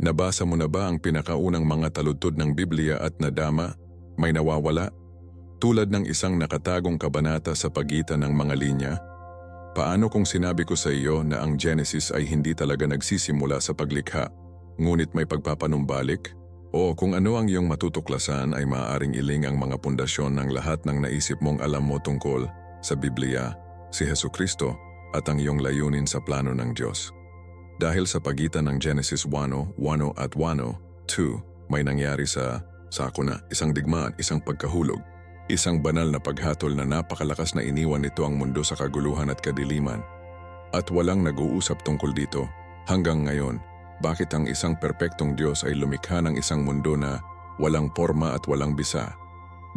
Nabasa mo na ba ang pinakaunang mga taludtod ng Biblia at nadama? May nawawala? Tulad ng isang nakatagong kabanata sa pagitan ng mga linya? Paano kung sinabi ko sa iyo na ang Genesis ay hindi talaga nagsisimula sa paglikha, ngunit may pagpapanumbalik? O kung ano ang iyong matutuklasan ay maaaring iling ang mga pundasyon ng lahat ng naisip mong alam mo tungkol sa Biblia, si Hesukristo at ang iyong layunin sa plano ng Diyos. Dahil sa pagitan ng Genesis 1:1 at 1:2, may nangyari sa sakuna, isang digmaan, isang pagkahulog, isang banal na paghatol na napakalakas na iniwan nito ang mundo sa kaguluhan at kadiliman. At walang nag-uusap tungkol dito hanggang ngayon. Bakit ang isang perpektong Diyos ay lumikha ng isang mundo na walang forma at walang bisa?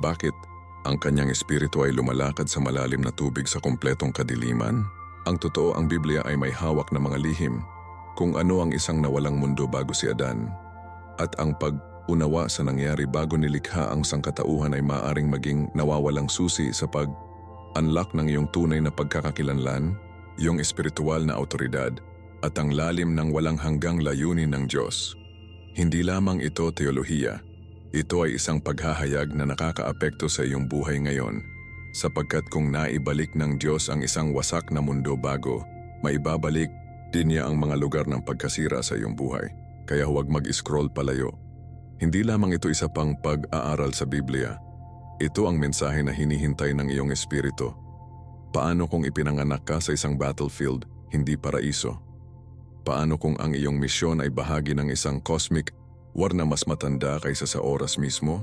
Bakit ang kanyang espiritu ay lumalakad sa malalim na tubig sa kumpletong kadiliman? Ang totoo, ang Biblia ay may hawak na mga lihim kung ano ang isang nawalang mundo bago si Adan. At ang pag-unawa sa nangyari bago nilikha ang sangkatauhan ay maaaring maging nawawalang susi sa pag-unlock ng iyong tunay na pagkakakilanlan, iyong espiritual na autoridad, at ang lalim ng walang hanggang layunin ng Diyos. Hindi lamang ito teolohiya. Ito ay isang paghahayag na nakakaapekto sa iyong buhay ngayon, sapagkat kung naibalik ng Diyos ang isang wasak na mundo bago, maibabalik din niya ang mga lugar ng pagkasira sa iyong buhay. Kaya huwag mag-scroll palayo. Hindi lamang ito isa pang pag-aaral sa Biblia. Ito ang mensahe na hinihintay ng iyong espiritu. Paano kung ipinanganak ka sa isang battlefield, hindi paraiso? Paano kung ang iyong misyon ay bahagi ng isang cosmic war na mas matanda kaysa sa oras mismo?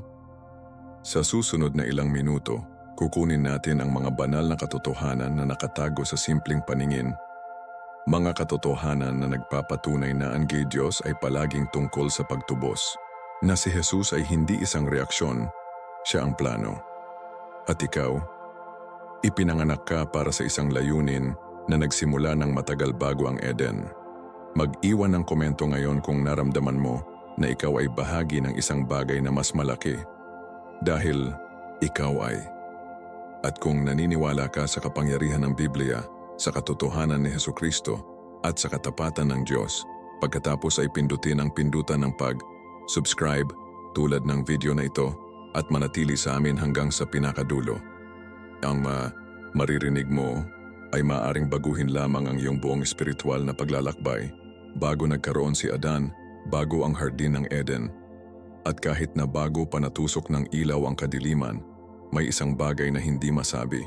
Sa susunod na ilang minuto, kukunin natin ang mga banal na katotohanan na nakatago sa simpleng paningin. Mga katotohanan na nagpapatunay na ang Diyos ay palaging tungkol sa pagtubos, na si Jesus ay hindi isang reaksyon, siya ang plano. At ikaw, ipinanganak ka para sa isang layunin na nagsimula ng matagal bago ang Eden. Mag-iwan ng komento ngayon kung naramdaman mo na ikaw ay bahagi ng isang bagay na mas malaki. Dahil ikaw ay. At kung naniniwala ka sa kapangyarihan ng Biblia, sa katotohanan ni Hesukristo at sa katapatan ng Diyos, pagkatapos ay pindutin ang pindutan ng pag-subscribe tulad ng video na ito at manatili sa amin hanggang sa pinakadulo. Ang maririnig mo ay maaaring baguhin lamang ang iyong buong espiritual na paglalakbay bago nagkaroon si Adan, bago ang hardin ng Eden. At kahit na bago pa natusok ng ilaw ang kadiliman, may isang bagay na hindi masabi.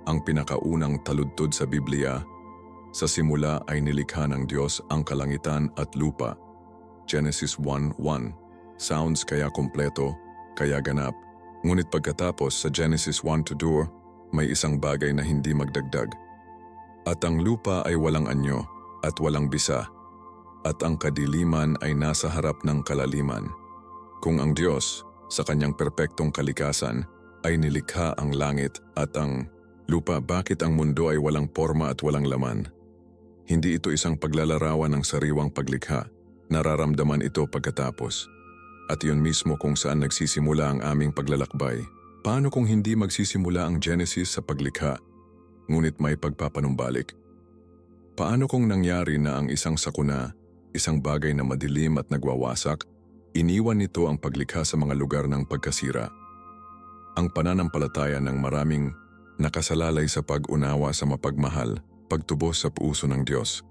Ang pinakaunang taludtod sa Biblia, sa simula ay nilikha ng Diyos ang kalangitan at lupa. Genesis 1:1. Sounds kaya kompleto, kaya ganap. Ngunit pagkatapos sa Genesis 1:2, may isang bagay na hindi magdagdag. At ang lupa ay walang anyo at walang bisa, at ang kadiliman ay nasa harap ng kalaliman. Kung ang Diyos, sa kanyang perpektong kalikasan, ay nilikha ang langit at ang lupa, bakit ang mundo ay walang forma at walang laman? Hindi ito isang paglalarawan ng sariwang paglikha. Nararamdaman ito pagkatapos. At yun mismo kung saan nagsisimula ang aming paglalakbay. Paano kung hindi magsisimula ang Genesis sa paglikha, ngunit may pagpapanumbalik? Paano kung nangyari na ang isang sakuna, isang bagay na madilim at nagwawasak, iniwan nito ang paglikha sa mga lugar ng pagkasira? Ang pananampalataya ng maraming nakasalalay sa pag-unawa sa mapagmahal, pagtubos sa puso ng Diyos.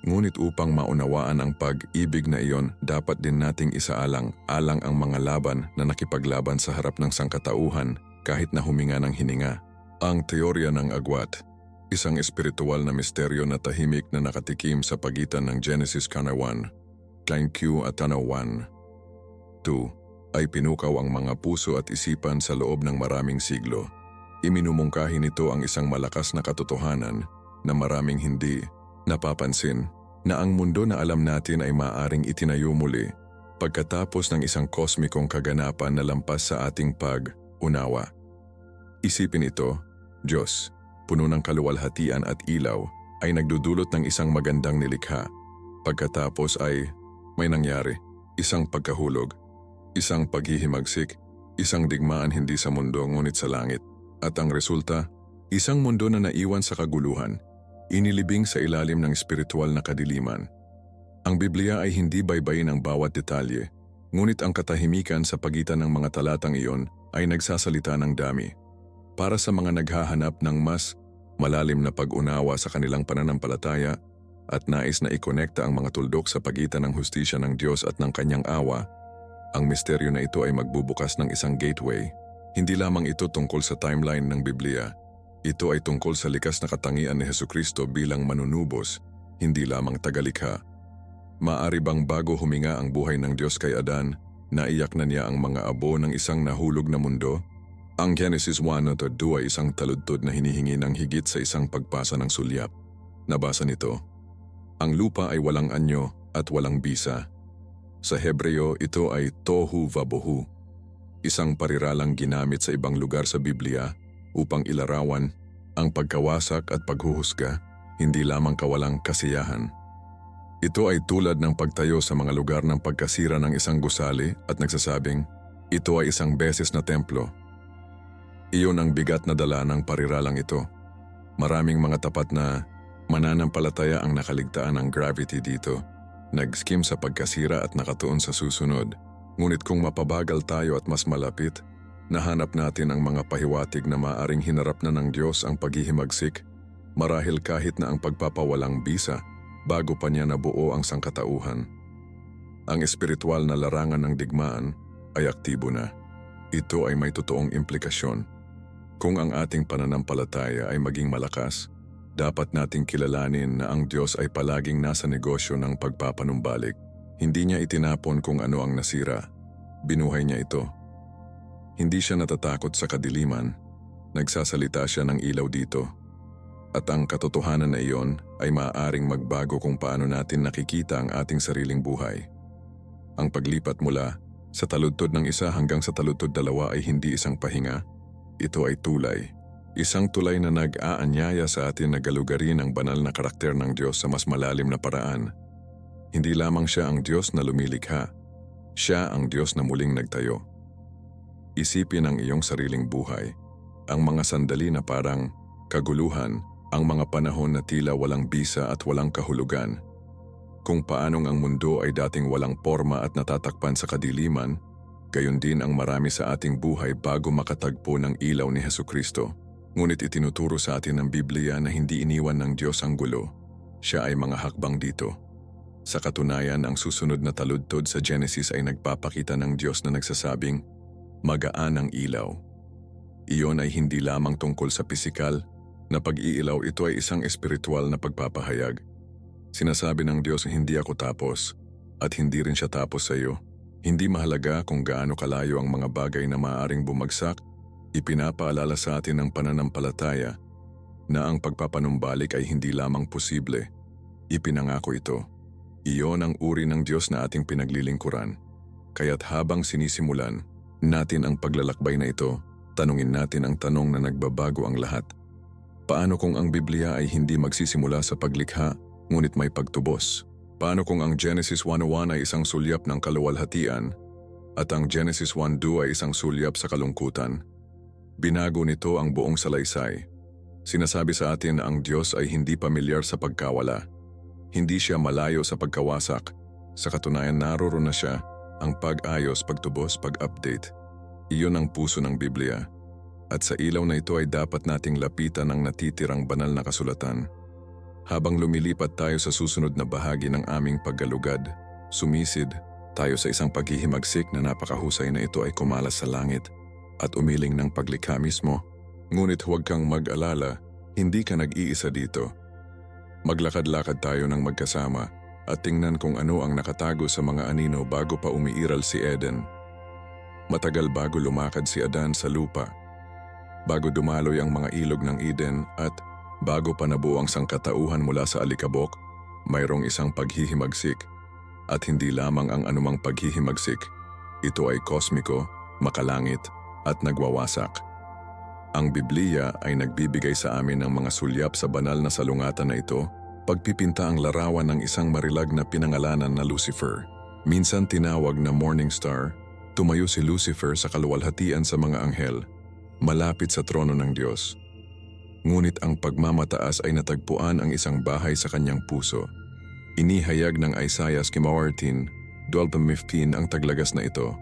Ngunit upang maunawaan ang pag-ibig na iyon, dapat din nating isaalang-alang ang mga laban na nakipaglaban sa harap ng sangkatauhan kahit na huminga ng hininga. Ang teorya ng agwat, isang espiritual na misteryo na tahimik na nakatikim sa pagitan ng Genesis 1, Klein Q at 1:2, ay pinukaw ang mga puso at isipan sa loob ng maraming siglo. Iminumungkahi nito ang isang malakas na katotohanan na maraming hindi napapansin, na ang mundo na alam natin ay maaaring itinayo muli pagkatapos ng isang kosmikong kaganapan na lampas sa ating pag-unawa. Isipin ito, Diyos, puno ng kaluwalhatian at ilaw, ay nagdudulot ng isang magandang nilikha. Pagkatapos ay may nangyari, isang pagkahulog, isang paghihimagsik, isang digmaan hindi sa mundo ngunit sa langit. At ang resulta, isang mundo na naiwan sa kaguluhan, inilibing sa ilalim ng espiritual na kadiliman. Ang Biblia ay hindi baybayin ang bawat detalye, ngunit ang katahimikan sa pagitan ng mga talatang iyon ay nagsasalita ng dami. Para sa mga naghahanap ng mas malalim na pag-unawa sa kanilang pananampalataya at nais na ikonekta ang mga tuldok sa pagitan ng hustisya ng Diyos at ng kanyang awa, ang misteryo na ito ay magbubukas ng isang gateway. Hindi lamang ito tungkol sa timeline ng Biblia. Ito ay tungkol sa likas na katangian ni Hesukristo bilang manunubos, hindi lamang tagalikha. Maaari bang bago huminga ang buhay ng Diyos kay Adan, naiyak na niya ang mga abo ng isang nahulog na mundo? Ang Genesis 1:2 ay isang taludtod na hinihingi ng higit sa isang pagpasa ng sulyap. Nabasa nito, ang lupa ay walang anyo at walang bisa. Sa Hebreo, ito ay tohu vabohu, isang pariralang ginamit sa ibang lugar sa Biblia upang ilarawan ang pagkawasak at paghuhusga, hindi lamang kawalang kasiyahan. Ito ay tulad ng pagtayo sa mga lugar ng pagkasira ng isang gusali at nagsasabing, ito ay isang beses na templo. Iyon ang bigat na dala ng pariralang ito. Maraming mga tapat na mananampalataya ang nakaligtaan ng gravity dito, nag-skim sa pagkasira at nakatuon sa susunod. Ngunit kung mapabagal tayo at mas malapit, nahanap natin ang mga pahiwatig na maaring hinarap na ng Diyos ang paghihimagsik, marahil kahit na ang pagpapawalang bisa, bago pa niya nabuo ang sangkatauhan. Ang espiritual na larangan ng digmaan ay aktibo na. Ito ay may totoong implikasyon. Kung ang ating pananampalataya ay maging malakas, dapat nating kilalanin na ang Diyos ay palaging nasa negosyo ng pagpapanumbalik. Hindi niya itinapon kung ano ang nasira. Binuhay niya ito. Hindi siya natatakot sa kadiliman. Nagsasalita siya ng ilaw dito. At ang katotohanan na iyon ay maaaring magbago kung paano natin nakikita ang ating sariling buhay. Ang paglipat mula sa taludtod ng isa hanggang sa taludtod dalawa ay hindi isang pahinga. Ito ay tulay. Isang tulay na nag-aanyaya sa atin na galugarin ang banal na karakter ng Diyos sa mas malalim na paraan. Hindi lamang siya ang Diyos na lumilikha. Siya ang Diyos na muling nagtayo. Isipin ang iyong sariling buhay. Ang mga sandali na parang kaguluhan, ang mga panahon na tila walang bisa at walang kahulugan. Kung paanong ang mundo ay dating walang porma at natatakpan sa kadiliman, gayon din ang marami sa ating buhay bago makatagpo ng ilaw ni Hesukristo. Ngunit itinuturo sa atin ng Biblia na hindi iniwan ng Diyos ang gulo. Siya ay mga hakbang dito. Sa katunayan, ang susunod na taludtod sa Genesis ay nagpapakita ng Diyos na nagsasabing, magaan ang ilaw. Iyon ay hindi lamang tungkol sa pisikal na pag-iilaw, ito ay isang espiritual na pagpapahayag. Sinasabi ng Diyos, hindi ako tapos at hindi rin siya tapos sa iyo. Hindi mahalaga kung gaano kalayo ang mga bagay na maaaring bumagsak, ipinapaalala sa atin ng pananampalataya na ang pagpapanumbalik ay hindi lamang posible. Ipinangako ito. Iyon ang uri ng Diyos na ating pinaglilingkuran. Kaya't habang sinisimulan natin ang paglalakbay na ito, tanungin natin ang tanong na nagbabago ang lahat. Paano kung ang Biblia ay hindi magsisimula sa paglikha, ngunit may pagtubos? Paano kung ang Genesis 1:1 ay isang sulyap ng kaluwalhatian at ang Genesis 1:2 ay isang sulyap sa kalungkutan? Binago nito ang buong salaysay. Sinasabi sa atin na ang Diyos ay hindi pamilyar sa pagkawala. Hindi siya malayo sa pagkawasak. Sa katunayan, naroroon na siya, ang pag-ayos, pagtubos, pag-update. Iyon ang puso ng Biblia. At sa ilaw na ito ay dapat nating lapitan ang natitirang banal na kasulatan. Habang lumilipat tayo sa susunod na bahagi ng aming paggalugad, sumisid tayo sa isang paghihimagsik na napakahusay na ito ay kumalas sa langit at umiling ng paglikha mismo. Ngunit huwag kang mag-alala, hindi ka nag-iisa dito. Maglakad-lakad tayo ng magkasama at tingnan kung ano ang nakatago sa mga anino bago pa umiiral si Eden. Matagal bago lumakad si Adan sa lupa, bago dumaloy ang mga ilog ng Eden at bago pa nabuo ang sangkatauhan mula sa alikabok, mayroong isang paghihimagsik. At hindi lamang ang anumang paghihimagsik, ito ay kosmiko, makalangit at nagwawasak. Ang Biblia ay nagbibigay sa amin ng mga sulyap sa banal na salungatan na ito, pagpipinta ang larawan ng isang marilag na pinangalanan na Lucifer. Minsan tinawag na Morning Star, tumayo si Lucifer sa kaluwalhatian sa mga anghel, malapit sa trono ng Diyos. Ngunit ang pagmamataas ay natagpuan ang isang bahay sa kanyang puso. Inihayag ng Isaiah 14, 12-15 ang taglagas na ito.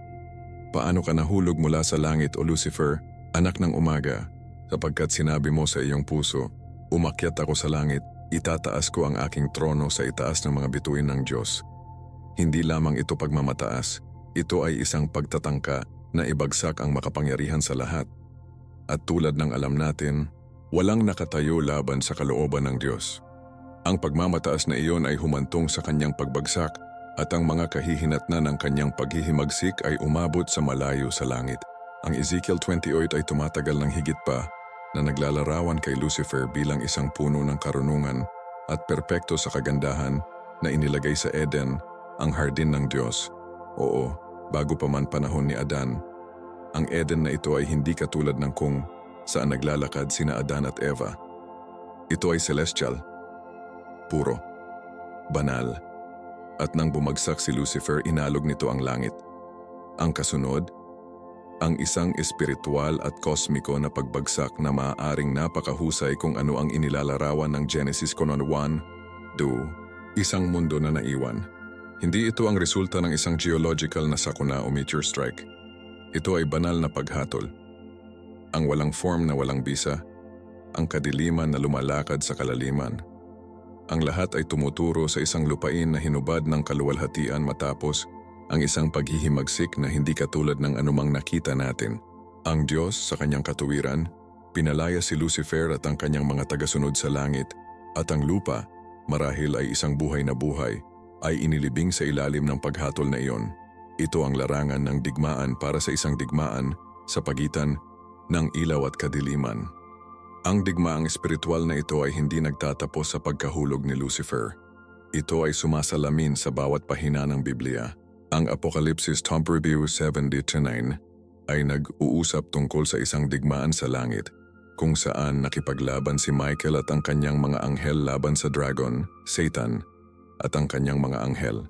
Paano ka nahulog mula sa langit o Lucifer, anak ng umaga, sapagkat sinabi mo sa iyong puso, umakyat ako sa langit, itataas ko ang aking trono sa itaas ng mga bituin ng Diyos. Hindi lamang ito pagmamataas, ito ay isang pagtatangka na ibagsak ang makapangyarihan sa lahat. At tulad ng alam natin, walang nakatayo laban sa kalooban ng Diyos. Ang pagmamataas na iyon ay humantong sa kanyang pagbagsak at ang mga kahihinatnan ng kanyang paghihimagsik ay umabot sa malayo sa langit. Ang Ezekiel 28 ay tumatagal ng higit pa na naglalarawan kay Lucifer bilang isang puno ng karunungan at perpekto sa kagandahan na inilagay sa Eden, ang hardin ng Diyos. Oo, bago pa man panahon ni Adan. Ang Eden na ito ay hindi katulad ng kung saan naglalakad sina Adan at Eva. Ito ay celestial, puro, banal. At nang bumagsak si Lucifer, inalog nito ang langit. Ang kasunod, ang isang espiritual at kosmiko na pagbagsak na maaaring napakahusay kung ano ang inilalarawan ng Genesis 1:2, isang mundo na naiwan. Hindi ito ang resulta ng isang geological na sakuna o meteor strike. Ito ay banal na paghatol. Ang walang form na walang bisa, ang kadiliman na lumalakad sa kalaliman. Ang lahat ay tumuturo sa isang lupain na hinubad ng kaluwalhatian matapos ang isang paghihimagsik na hindi katulad ng anumang nakita natin. Ang Diyos sa kanyang katuwiran, pinalaya si Lucifer at ang kanyang mga tagasunod sa langit, at ang lupa, marahil ay isang buhay na buhay, ay inilibing sa ilalim ng paghatol na iyon. Ito ang larangan ng digmaan para sa isang digmaan sa pagitan ng ilaw at kadiliman. Ang digmaang espiritual na ito ay hindi nagtatapos sa pagkahulog ni Lucifer. Ito ay sumasalamin sa bawat pahina ng Biblia. Ang Apokalipsis Top Review 7:9 ay nag-uusap tungkol sa isang digmaan sa langit kung saan nakipaglaban si Michael at ang kanyang mga anghel laban sa dragon, Satan, at ang kanyang mga anghel.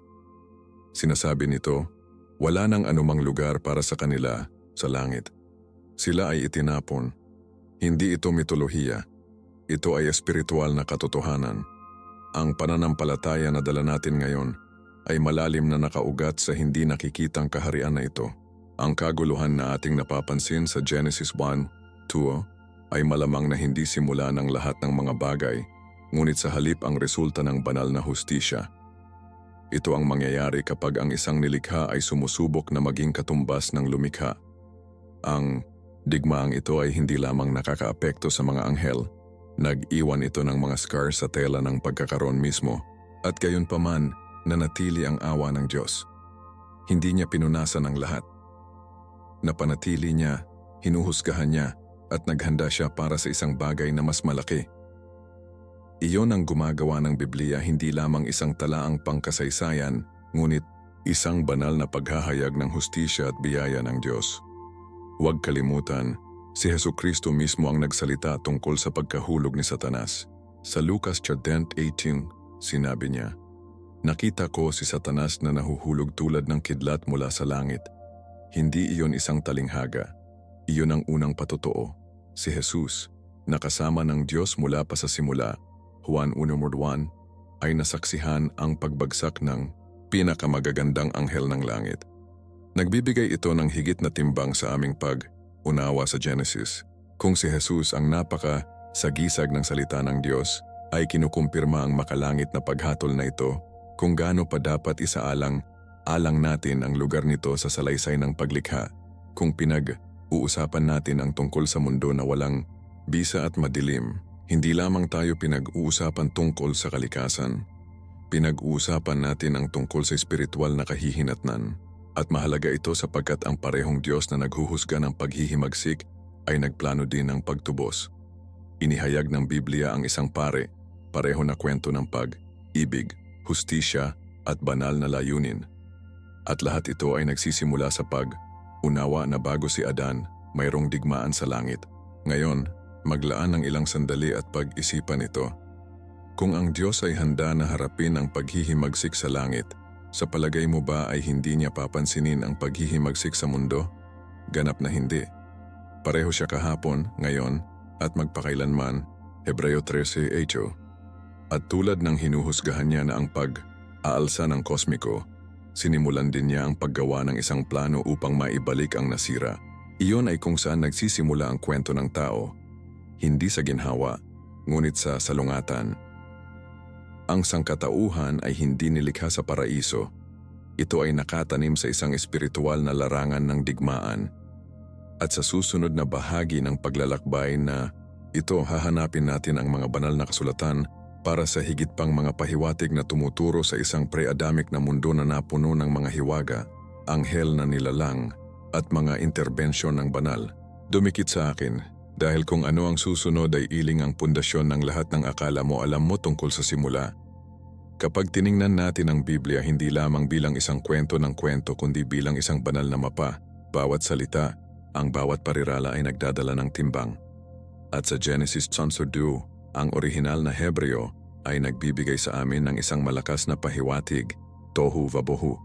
Sinasabi nito, wala nang anumang lugar para sa kanila sa langit. Sila ay itinapon. Hindi ito mitolohiya. Ito ay espiritual na katotohanan. Ang pananampalataya na dala natin ngayon ay malalim na nakaugat sa hindi nakikitang kaharian na ito. Ang kaguluhan na ating napapansin sa Genesis 1:2 ay malamang na hindi simula ng lahat ng mga bagay, ngunit sa halip ang resulta ng banal na hustisya. Ito ang mangyayari kapag ang isang nilikha ay sumusubok na maging katumbas ng lumikha. Ang digmaang ito ay hindi lamang nakakaapekto sa mga anghel, nag-iwan ito ng mga scars sa tela ng pagkakaroon mismo, at gayunpaman nanatili ang awa ng Diyos. Hindi niya pinunasan ang lahat. Napanatili niya, hinuhusgahan niya, at naghanda siya para sa isang bagay na mas malaki. Iyon ang gumagawa ng Biblia hindi lamang isang talaang pangkasaysayan, ngunit isang banal na paghahayag ng hustisya at biyaya ng Diyos. Huwag kalimutan, si Hesukristo mismo ang nagsalita tungkol sa pagkahulog ni Satanas. Sa Lucas 10:18, sinabi niya, nakita ko si Satanas na nahuhulog tulad ng kidlat mula sa langit. Hindi iyon isang talinghaga. Iyon ang unang patotoo. Si Jesus, nakasama ng Diyos mula pa sa simula, Juan 1:1, ay nasaksihan ang pagbagsak ng pinakamagagandang anghel ng langit. Nagbibigay ito ng higit na timbang sa aming pag-unawa sa Genesis. Kung si Jesus ang napaka-sagisag ng salita ng Diyos, ay kinukumpirma ang makalangit na paghatol na ito, kung gaano pa dapat isaalang-alang natin ang lugar nito sa salaysay ng paglikha, kung pinag-uusapan natin ang tungkol sa mundo na walang bisa at madilim. Hindi lamang tayo pinag-uusapan tungkol sa kalikasan, pinag-uusapan natin ang tungkol sa espiritual na kahihinatnan. At mahalaga ito sapagkat ang parehong Diyos na naghuhusga ng paghihimagsik ay nagplano din ng pagtubos. Inihayag ng Biblia ang isang pareho na kwento ng pag-ibig, hustisya at banal na layunin. At lahat ito ay nagsisimula sa pag-unawa na bago si Adan, mayroong digmaan sa langit. Ngayon, maglaan ng ilang sandali at pag-isipan ito. Kung ang Diyos ay handa na harapin ang paghihimagsik sa langit, sa palagay mo ba ay hindi niya papansinin ang paghihimagsik sa mundo? Ganap na hindi. Pareho siya kahapon, ngayon, at magpakailanman, Hebreo 13:8. At tulad ng hinuhusgahan niya na ang aalsa ng kosmiko, sinimulan din niya ang paggawa ng isang plano upang maibalik ang nasira. Iyon ay kung saan nagsisimula ang kwento ng tao, hindi sa ginhawa, ngunit sa salungatan. Ang sangkatauhan ay hindi nilikha sa paraiso. Ito ay nakatanim sa isang espiritual na larangan ng digmaan. At sa susunod na bahagi ng paglalakbay na ito, hahanapin natin ang mga banal na kasulatan para sa higit pang mga pahiwatig na tumuturo sa isang pre-Adamic na mundo na napuno ng mga hiwaga, anghel na nilalang, at mga interbensyon ng banal. Dumikit sa akin, dahil kung ano ang susunod ay iling ang pundasyon ng lahat ng akala mo alam mo tungkol sa simula. Kapag tiningnan natin ang Biblia hindi lamang bilang isang kwento ng kwento kundi bilang isang banal na mapa, bawat salita, ang bawat parirala ay nagdadala ng timbang. At sa Genesis chapter 2, ang orihinal na Hebreo ay nagbibigay sa amin ng isang malakas na pahiwatig, tohu vabohu.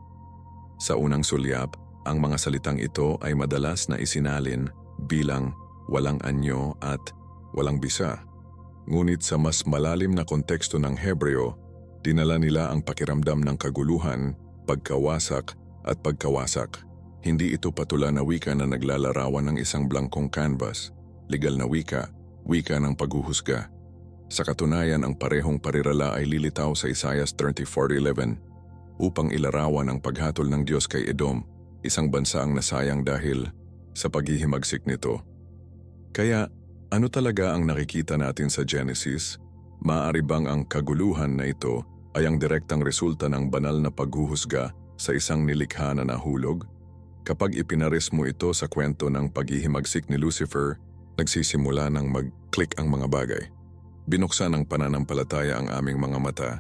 Sa unang sulyap, ang mga salitang ito ay madalas na isinalin bilang walang anyo at walang bisa. Ngunit sa mas malalim na konteksto ng Hebreo, dinala nila ang pakiramdam ng kaguluhan, pagkawasak at pagkawasak. Hindi ito patulan na wika na naglalarawan ng isang blankong canvas, legal na wika, wika ng paghuhusga. Sa katunayan, ang parehong parirala ay lilitaw sa Isaiah 34:11 upang ilarawan ang paghatol ng Diyos kay Edom, isang bansaang nasayang dahil sa paghihimagsik nito. Kaya, ano talaga ang nakikita natin sa Genesis? Maaari bang ang kaguluhan na ito ay ang direktang resulta ng banal na paghuhusga sa isang nilikha na nahulog? Kapag ipinaris mo ito sa kwento ng paghihimagsik ni Lucifer, nagsisimula ng mag-click ang mga bagay. Binuksan ng pananampalataya ang aming mga mata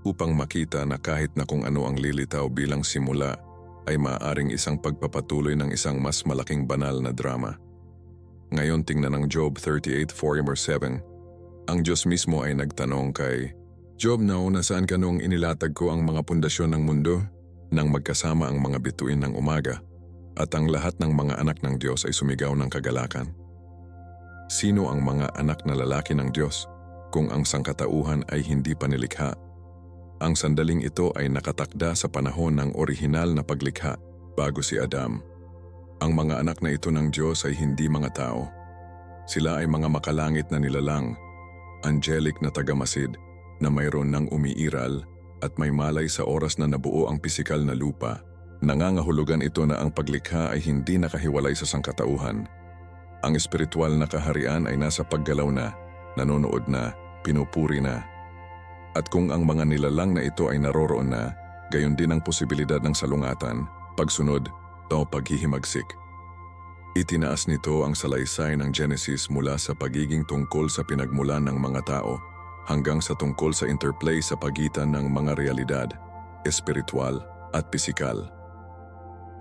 upang makita na kahit na kung ano ang lilitaw bilang simula ay maaaring isang pagpapatuloy ng isang mas malaking banal na drama. Ngayon tingnan ang Job 38:4-7. Ang Diyos mismo ay nagtanong kay Job, nasaan ka noong inilatag ko ang mga pundasyon ng mundo? Nang magkasama ang mga bituin ng umaga at ang lahat ng mga anak ng Diyos ay sumigaw ng kagalakan. Sino ang mga anak na lalaki ng Diyos kung ang sangkatauhan ay hindi pa nilikha? Ang sandaling ito ay nakatakda sa panahon ng orihinal na paglikha bago si Adam. Ang mga anak na ito ng Diyos ay hindi mga tao. Sila ay mga makalangit na nilalang, angelic na tagamasid na mayroon ng umiiral at may malay sa oras na nabuo ang pisikal na lupa. Nangangahulugan ito na ang paglikha ay hindi nakahiwalay sa sangkatauhan. Ang espiritual na kaharian ay nasa paggalaw na, nanonood na, pinupuri na. At kung ang mga nilalang na ito ay naroroon na, gayon din ang posibilidad ng salungatan, pagsunod, o paghihimagsik. Itinaas nito ang salaysay ng Genesis mula sa pagiging tungkol sa pinagmulan ng mga tao hanggang sa tungkol sa interplay sa pagitan ng mga realidad, espiritual at pisikal.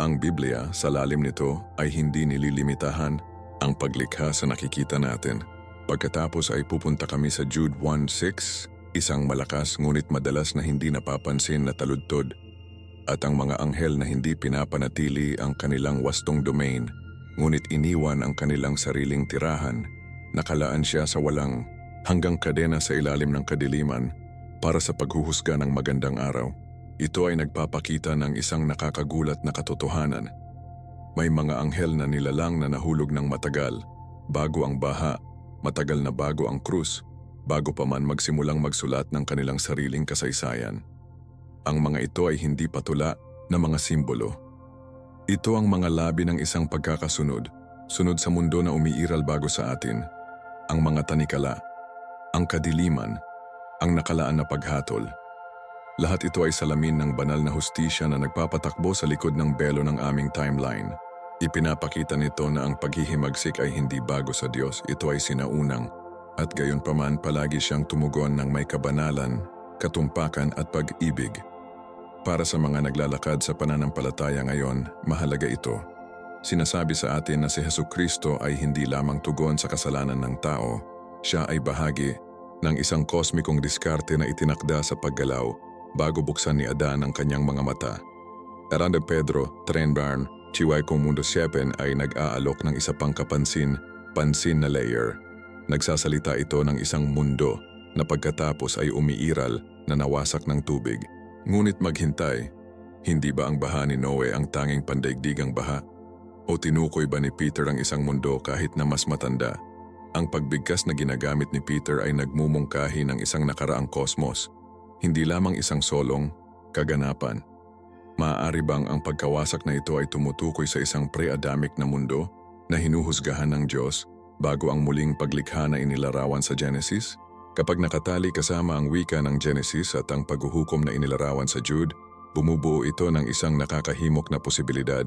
Ang Biblia sa lalim nito ay hindi nililimitahan ang paglikha sa nakikita natin. Pagkatapos ay pupunta kami sa Jude 1:6, isang malakas ngunit madalas na hindi napapansin na taludtod, at ang mga anghel na hindi pinapanatili ang kanilang wastong domain, ngunit iniwan ang kanilang sariling tirahan, nakalaan siya sa walang hanggang kadena sa ilalim ng kadiliman para sa paghuhusga ng magandang araw. Ito ay nagpapakita ng isang nakakagulat na katotohanan. May mga anghel na nilalang na nahulog ng matagal, bago ang baha, matagal na bago ang krus, bago pa man magsimulang magsulat ng kanilang sariling kasaysayan. Ang mga ito ay hindi patula na mga simbolo. Ito ang mga labi ng isang pagkakasunod, sunod sa mundo na umiiral bago sa atin. Ang mga tanikala, ang kadiliman, ang nakalaan na paghatol. Lahat ito ay salamin ng banal na hustisya na nagpapatakbo sa likod ng belo ng aming timeline. Ipinapakita nito na ang paghihimagsik ay hindi bago sa Diyos, ito ay sinaunang, at gayon paman palagi siyang tumugon ng may kabanalan, katumpakan at pag-ibig. Para sa mga naglalakad sa pananampalataya ngayon, mahalaga ito. Sinasabi sa atin na si Jesucristo ay hindi lamang tugon sa kasalanan ng tao, siya ay bahagi ng isang kosmikong diskarte na itinakda sa paggalaw bago buksan ni Adan ang kanyang mga mata. Aranda Pedro, Trenbarn, Chiway kong Mundo 7 ay nag-aalok ng isa pang pansin na layer. Nagsasalita ito ng isang mundo na pagkatapos ay umiiral na nawasak ng tubig. Ngunit maghintay, hindi ba ang baha ni Noe ang tanging pandaigdigang baha? O tinukoy ba ni Peter ang isang mundo kahit na mas matanda? Ang pagbigkas na ginagamit ni Peter ay nagmumungkahi ng isang nakaraang kosmos, hindi lamang isang solong kaganapan. Maaari bang ang pagkawasak na ito ay tumutukoy sa isang pre-Adamic na mundo na hinuhusgahan ng Diyos bago ang muling paglikha na inilarawan sa Genesis? Kapag nakatali kasama ang wika ng Genesis at ang paghuhukom na inilarawan sa Jude, bumubuo ito ng isang nakakahimok na posibilidad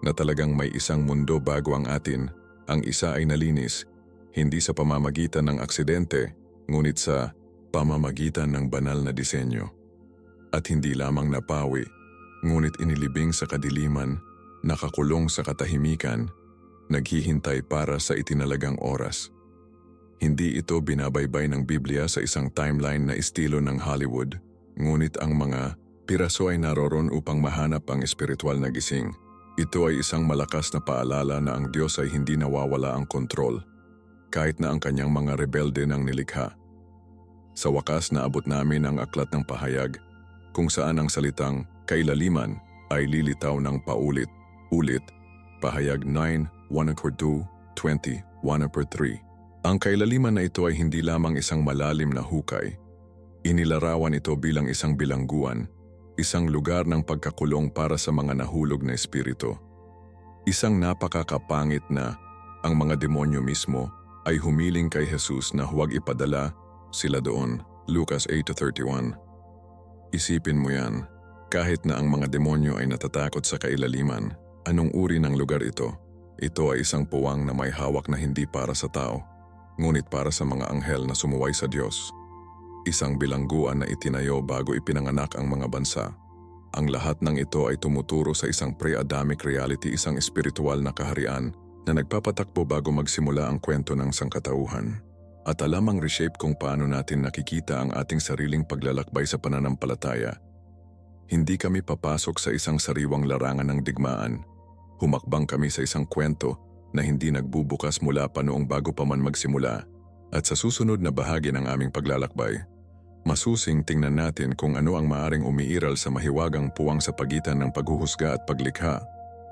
na talagang may isang mundo bago ang atin. Ang isa ay nalinis, hindi sa pamamagitan ng aksidente, ngunit sa pamamagitan ng banal na disenyo. At hindi lamang napawi, ngunit inilibing sa kadiliman, nakakulong sa katahimikan, naghihintay para sa itinalagang oras. Hindi ito binabaybay ng Biblia sa isang timeline na estilo ng Hollywood, ngunit ang mga piraso ay naroon upang mahanap ang espiritual na gising. Ito ay isang malakas na paalala na ang Diyos ay hindi nawawala ang kontrol, kahit na ang kanyang mga rebelde nang nilikha. Sa wakas naabot namin ang aklat ng pahayag, kung saan ang salitang kailaliman ay lilitaw ng paulit-ulit, pahayag 9:1-2:20:1-3. Ang kailaliman na ito ay hindi lamang isang malalim na hukay. Inilarawan ito bilang isang bilangguan, isang lugar ng pagkakulong para sa mga nahulog na espiritu. Isang napakakapangit na ang mga demonyo mismo ay humiling kay Jesus na huwag ipadala sila doon. Lucas 8:31. Isipin mo yan, kahit na ang mga demonyo ay natatakot sa kailaliman, anong uri ng lugar ito? Ito ay isang puwang na may hawak na hindi para sa tao, ngunit para sa mga anghel na sumuway sa Diyos. Isang bilangguan na itinayo bago ipinanganak ang mga bansa. Ang lahat ng ito ay tumuturo sa isang pre-Adamic reality, isang espiritual na kaharian na nagpapatakbo bago magsimula ang kwento ng sangkatauhan. At alam ang reshape kung paano natin nakikita ang ating sariling paglalakbay sa pananampalataya. Hindi kami papasok sa isang sariwang larangan ng digmaan. Humakbang kami sa isang kwento na hindi nagbubukas mula pa noong bago pa man magsimula. At sa susunod na bahagi ng aming paglalakbay, masusing tingnan natin kung ano ang maaring umiiral sa mahiwagang puwang sa pagitan ng paghuhusga at paglikha.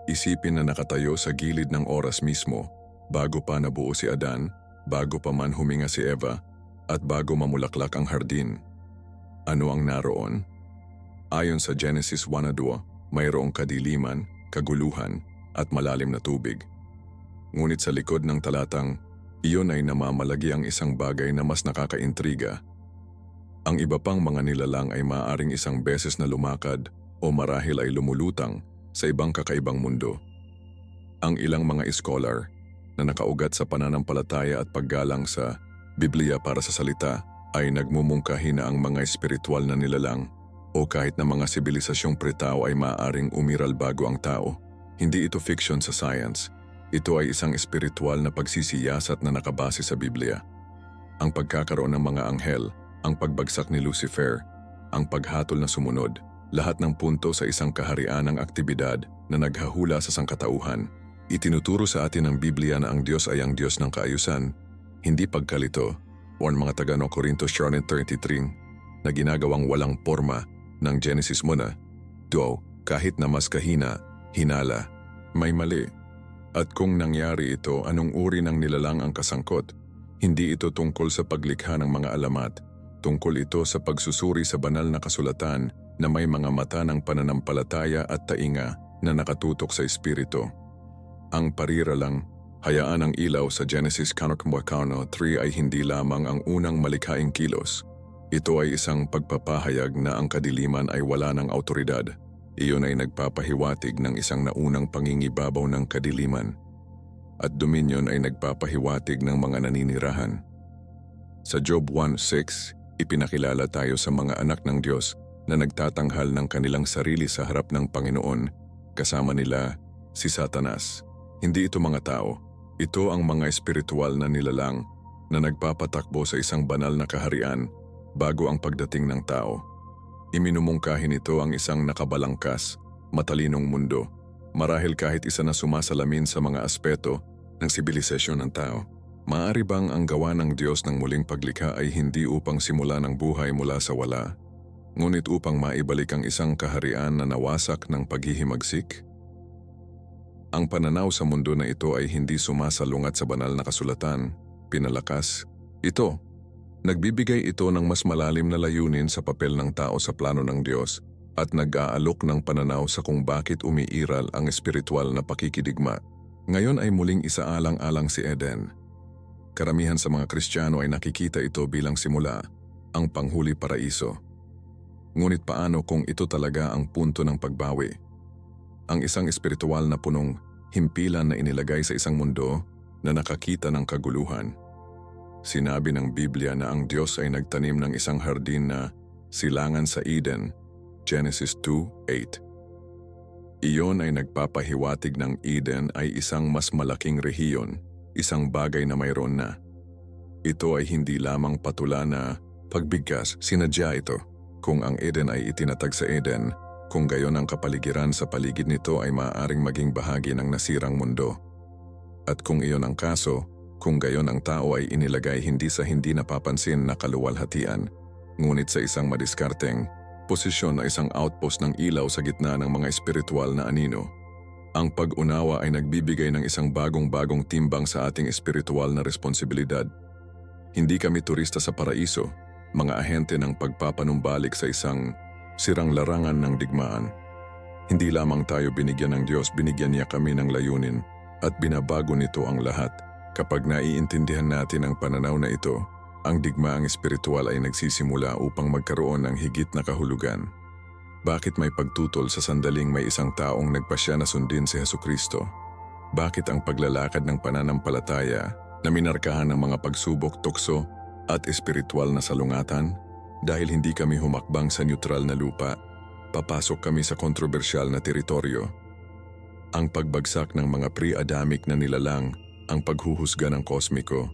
Isipin na nakatayo sa gilid ng oras mismo, bago pa nabuo si Adan, bago pa man huminga si Eva, at bago mamulaklak ang hardin. Ano ang naroon? Ayon sa Genesis 1:2, mayroong kadiliman, kaguluhan, at malalim na tubig. Ngunit sa likod ng talatang, iyon ay namamalagi ang isang bagay na mas nakakaintriga. Ang iba pang mga nilalang ay maaaring isang beses na lumakad o marahil ay lumulutang sa ibang kakaibang mundo. Ang ilang mga scholar na nakaugat sa pananampalataya at paggalang sa Biblia para sa salita ay nagmumungkahi na ang mga espiritual na nilalang o kahit na mga sibilisasyong pretao ay maaaring umiral bago ang tao. Hindi ito fiction sa science. Ito ay isang espiritual na pagsisiyasat na nakabase sa Biblia. Ang pagkakaroon ng mga anghel, ang pagbagsak ni Lucifer, ang paghatol na sumunod, lahat ng punto sa isang kaharian ng aktibidad na naghahula sa sangkatauhan. Itinuturo sa atin ng Biblia na ang Diyos ay ang Diyos ng kaayusan, hindi pagkalito, o ang mga taga Corinto 13 na ginagawang walang porma ng Genesis muna. Kahit na mas kahina, hinala, may mali. At kung nangyari ito, anong uri ng nilalang ang kasangkot? Hindi ito tungkol sa paglikha ng mga alamat, tungkol ito sa pagsusuri sa banal na kasulatan na may mga mata ng pananampalataya at tainga na nakatutok sa espiritu. Ang parira lang, hayaan ang ilaw sa Genesis 3 ay hindi lamang ang unang malikhaing kilos. Ito ay isang pagpapahayag na ang kadiliman ay wala ng autoridad. Iyon ay nagpapahiwatig ng isang naunang pangingibabaw ng kadiliman. At dominion ay nagpapahiwatig ng mga naninirahan. Sa Job 1:6, ipinakilala tayo sa mga anak ng Diyos na nagtatanghal ng kanilang sarili sa harap ng Panginoon, kasama nila si Satanas. Hindi ito mga tao, ito ang mga espiritual na nilalang na nagpapatakbo sa isang banal na kaharian bago ang pagdating ng tao. Iminumungkahi nito ang isang nakabalangkas, matalinong mundo, marahil kahit isa na sumasalamin sa mga aspeto ng sibilisasyon ng tao. Maaari bang ang gawa ng Diyos ng muling paglikha ay hindi upang simula ng buhay mula sa wala? ngunit upang maibalik ang isang kaharian na nawasak ng paghihimagsik? Ang pananaw sa mundo na ito ay hindi sumasalungat sa banal na kasulatan, pinalakas. Ito, nagbibigay ito ng mas malalim na layunin sa papel ng tao sa plano ng Diyos at nag-aalok ng pananaw sa kung bakit umiiral ang espiritual na pakikidigma. Ngayon ay muling isaalang-alang si Eden. Karamihan sa mga Kristiyano ay nakikita ito bilang simula, ang panghuli paraiso. Ngunit paano kung ito talaga ang punto ng pagbawi? Ang isang espiritual na punong himpilan na inilagay sa isang mundo na nakakita ng kaguluhan. Sinabi ng Biblia na ang Diyos ay nagtanim ng isang hardin na silangan sa Eden, Genesis 2:8. Iyon ay nagpapahiwatig ng Eden ay isang mas malaking rehiyon, isang bagay na mayroon na. Ito ay hindi lamang patula na pagbigkas, sinadya ito. Kung ang Eden ay itinatag sa Eden, kung gayon ang kapaligiran sa paligid nito ay maaaring maging bahagi ng nasirang mundo. At kung iyon ang kaso, kung gayon ang tao ay inilagay hindi sa hindi napapansin na kaluwalhatian, ngunit sa isang madiskarteng posisyon na isang outpost ng ilaw sa gitna ng mga espiritual na anino. Ang pag-unawa ay nagbibigay ng isang bagong-bagong timbang sa ating espiritual na responsibilidad. Hindi kami turista sa paraiso, mga ahente ng pagpapanumbalik sa isang sirang larangan ng digmaan. Hindi lamang tayo binigyan ng Diyos, binigyan niya kami ng layunin at binabago nito ang lahat. Kapag naiintindihan natin ang pananaw na ito, ang digmaang espiritual ay nagsisimula upang magkaroon ng higit na kahulugan. Bakit may pagtutol sa sandaling may isang taong nagpasya na sundin si Hesukristo? Bakit ang paglalakad ng pananampalataya na minarkahan ng mga pagsubok, tukso at espiritual na salungatan? Dahil hindi kami humakbang sa neutral na lupa, papasok kami sa kontrobersyal na teritoryo. Ang pagbagsak ng mga pre-Adamic na nilalang, ang paghuhusga ng kosmiko,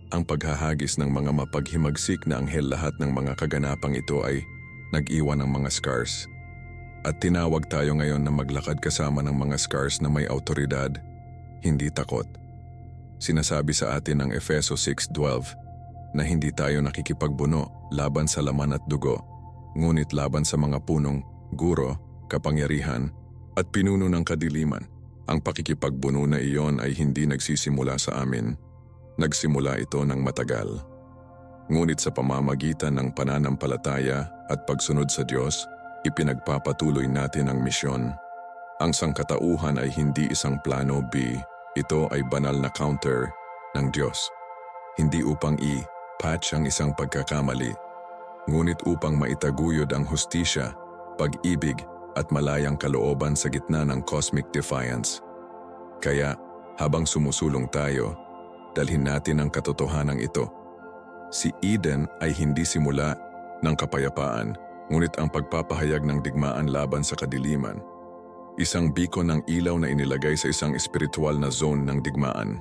ang paghahagis ng mga mapaghimagsik na anghel, lahat ng mga kaganapang ito ay nag-iwan ng mga scars. At tinawag tayo ngayon na maglakad kasama ng mga scars na may autoridad, hindi takot. Sinasabi sa atin ng Efeso 6:12 na hindi tayo nakikipagbuno laban sa laman at dugo, ngunit laban sa mga punong, guro, kapangyarihan, at pinuno ng kadiliman. Ang pakikipagbuno na iyon ay hindi nagsisimula sa amin. Nagsimula ito ng matagal. Ngunit sa pamamagitan ng pananampalataya at pagsunod sa Diyos, ipinagpapatuloy natin ang misyon. Ang sangkatauhan ay hindi isang plano B, ito ay banal na counter ng Diyos. Hindi upang patch ang isang pagkakamali, ngunit upang maitaguyod ang hustisya, pag-ibig at malayang kalooban sa gitna ng cosmic defiance. Kaya, habang sumusulong tayo, dalhin natin ang katotohanan ito. Si Eden ay hindi simula ng kapayapaan, ngunit ang pagpapahayag ng digmaan laban sa kadiliman. Isang beacon ng ilaw na inilagay sa isang espiritual na zone ng digmaan.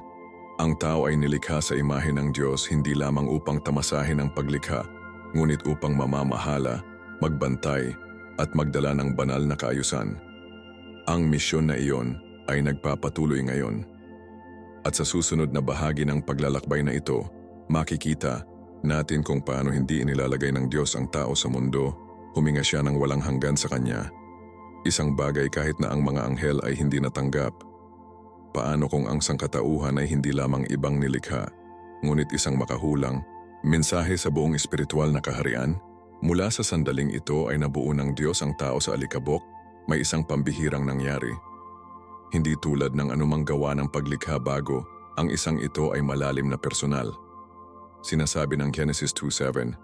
Ang tao ay nilikha sa imahe ng Diyos hindi lamang upang tamasahin ang paglikha, ngunit upang mamamahala, magbantay, at magdala ng banal na kaayusan. Ang misyon na iyon ay nagpapatuloy ngayon. At sa susunod na bahagi ng paglalakbay na ito, makikita natin kung paano hindi inilalagay ng Diyos ang tao sa mundo, huminga siya ng walang hanggan sa Kanya. Isang bagay kahit na ang mga anghel ay hindi natanggap. Paano kung ang sangkatauhan ay hindi lamang ibang nilikha, ngunit isang makahulang mensahe sa buong espiritual na kaharian? Mula sa sandaling ito ay nabuo ng Diyos ang tao sa alikabok, may isang pambihirang nangyari. Hindi tulad ng anumang gawa ng paglikha bago, ang isang ito ay malalim na personal. Sinasabi ng Genesis 2:7,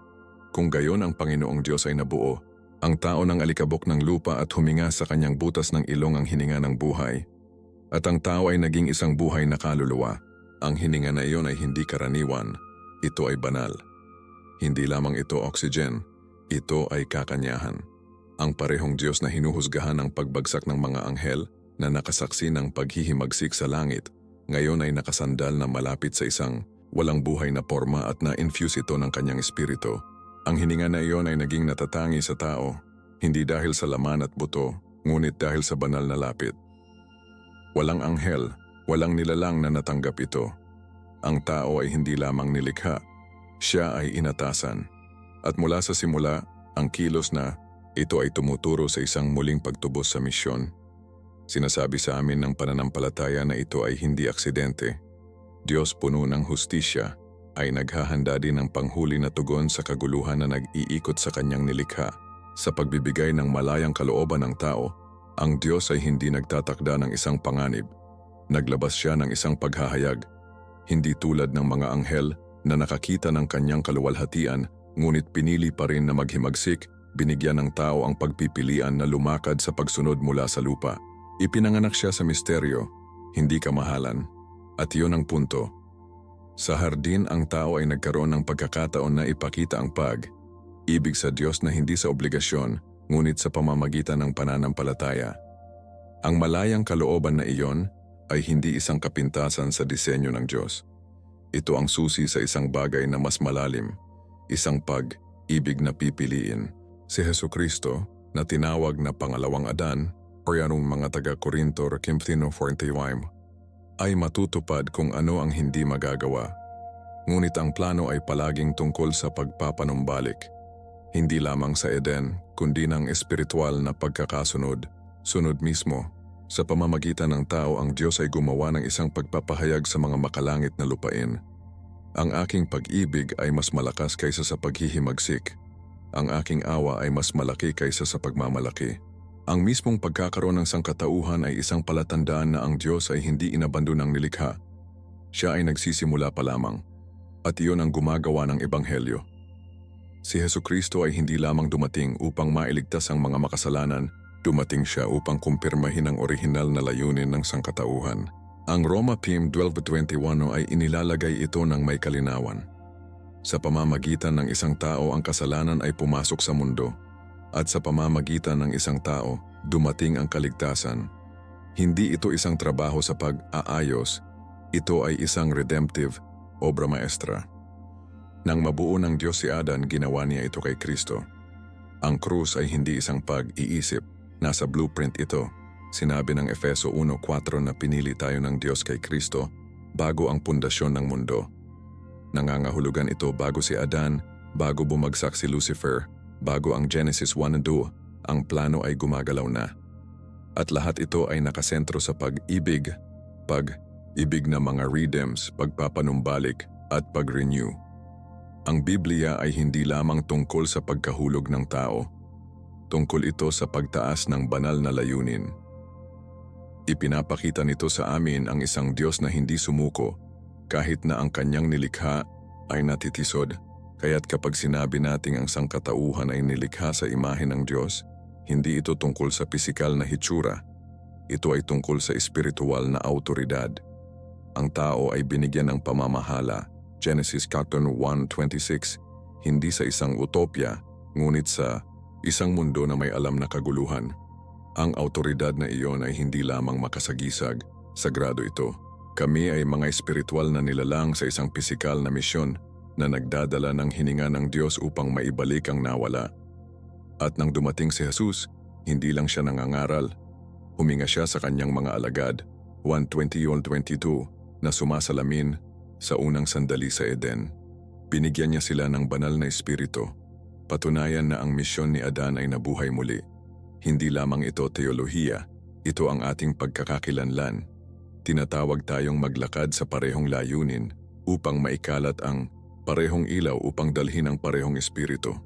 kung gayon ang Panginoong Diyos ay nabuo, ang tao ng alikabok ng lupa at huminga sa kanyang butas ng ilong ang hininga ng buhay. At ang tao ay naging isang buhay na kaluluwa. Ang hininga na iyon ay hindi karaniwan, ito ay banal. Hindi lamang ito oxygen, ito ay kakanyahan. Ang parehong Diyos na hinuhusgahan ang pagbagsak ng mga anghel na nakasaksi ng paghihimagsik sa langit, ngayon ay nakasandal na malapit sa isang walang buhay na forma at na-infuse ito ng kanyang espiritu. Ang hininga na iyon ay naging natatangi sa tao, hindi dahil sa laman at buto, ngunit dahil sa banal na lapit. Walang anghel, walang nilalang na natanggap ito. Ang tao ay hindi lamang nilikha, siya ay inatasan. At mula sa simula, ang kilos na Ito ay tumuturo sa isang muling pagtubos sa misyon. Sinasabi sa amin ng pananampalataya na ito ay hindi aksidente. Diyos puno ng hustisya ay naghahanda din ng panghuli na tugon sa kaguluhan na nag-iikot sa kanyang nilikha. Sa pagbibigay ng malayang kalooban ng tao, ang Diyos ay hindi nagtatakda ng isang panganib. Naglabas siya ng isang paghahayag. Hindi tulad ng mga anghel na nakakita ng kanyang kaluwalhatian, ngunit pinili pa rin na maghimagsik, binigyan ng tao ang pagpipilian na lumakad sa pagsunod mula sa lupa. Ipinanganak siya sa misteryo, hindi kamahalan. At iyon ang punto. Sa hardin ang tao ay nagkaroon ng pagkakataon na ipakita ang pag-ibig sa Diyos na hindi sa obligasyon, ngunit sa pamamagitan ng pananampalataya. Ang malayang kalooban na iyon ay hindi isang kapintasan sa disenyo ng Diyos. Ito ang susi sa isang bagay na mas malalim, isang pag-ibig na pipiliin. Si Hesukristo, na tinawag na pangalawang Adan, o yanong mga taga-Korinto 15:41, ay matutupad kung ano ang hindi magagawa. Ngunit ang plano ay palaging tungkol sa pagpapanumbalik. Hindi lamang sa Eden, kundi ng espiritual na pagkakasunod, sunod mismo. Sa pamamagitan ng tao ang Diyos ay gumawa ng isang pagpapahayag sa mga makalangit na lupain. Ang aking pag-ibig ay mas malakas kaysa sa paghihimagsik. Ang aking awa ay mas malaki kaysa sa pagmamalaki. Ang mismong pagkakaroon ng sangkatauhan ay isang palatandaan na ang Diyos ay hindi inabandon ng nilikha. Siya ay nagsisimula pa lamang. At iyon ang gumagawa ng Ebanghelyo. Si Hesukristo ay hindi lamang dumating upang mailigtas ang mga makasalanan, dumating siya upang kumpirmahin ang orihinal na layunin ng sangkatauhan. Ang Roma 12:21 ay inilalagay ito ng may kalinawan. Sa pamamagitan ng isang tao ang kasalanan ay pumasok sa mundo. At sa pamamagitan ng isang tao, dumating ang kaligtasan. Hindi ito isang trabaho sa pag-aayos, ito ay isang redemptive obra maestra. Nang mabuo ng Diyos si Adan, ginawa niya ito kay Kristo. Ang krus ay hindi isang pag-iisip, nasa blueprint ito. Sinabi ng Efeso 1:4 na pinili tayo ng Diyos kay Kristo bago ang pundasyon ng mundo. Nangangahulugan ito bago si Adan, bago bumagsak si Lucifer, bago ang Genesis 1:2, ang plano ay gumagalaw na. At lahat ito ay nakasentro sa pag-ibig na mga redeems, pagpapanumbalik at pag-renew. Ang Biblia ay hindi lamang tungkol sa pagkahulog ng tao. Tungkol ito sa pagtaas ng banal na layunin. Ipinapakita nito sa amin ang isang Diyos na hindi sumuko, kahit na ang kanyang nilikha ay natitisod. Kaya't kapag sinabi nating ang sangkatauhan ay nilikha sa imahe ng Diyos, hindi ito tungkol sa pisikal na hitsura. Ito ay tungkol sa espiritual na awtoridad. Ang tao ay binigyan ng pamamahala, Genesis 1:26, hindi sa isang utopya, ngunit sa isang mundo na may alam na kaguluhan. Ang awtoridad na iyon ay hindi lamang makasagisag, sagrado ito. Kami ay mga espiritual na nilalang sa isang pisikal na misyon na nagdadala ng hininga ng Diyos upang maibalik ang nawala. At nang dumating si Jesus, hindi lang siya nangangaral. Huminga siya sa kanyang mga alagad, 1:21-22, na sumasalamin sa unang sandali sa Eden. Binigyan niya sila ng banal na espiritu. Patunayan na ang misyon ni Adan ay nabuhay muli. Hindi lamang ito teolohiya, ito ang ating pagkakakilanlan. Tinatawag tayong maglakad sa parehong layunin upang maikalat ang parehong ilaw upang dalhin ang parehong espiritu.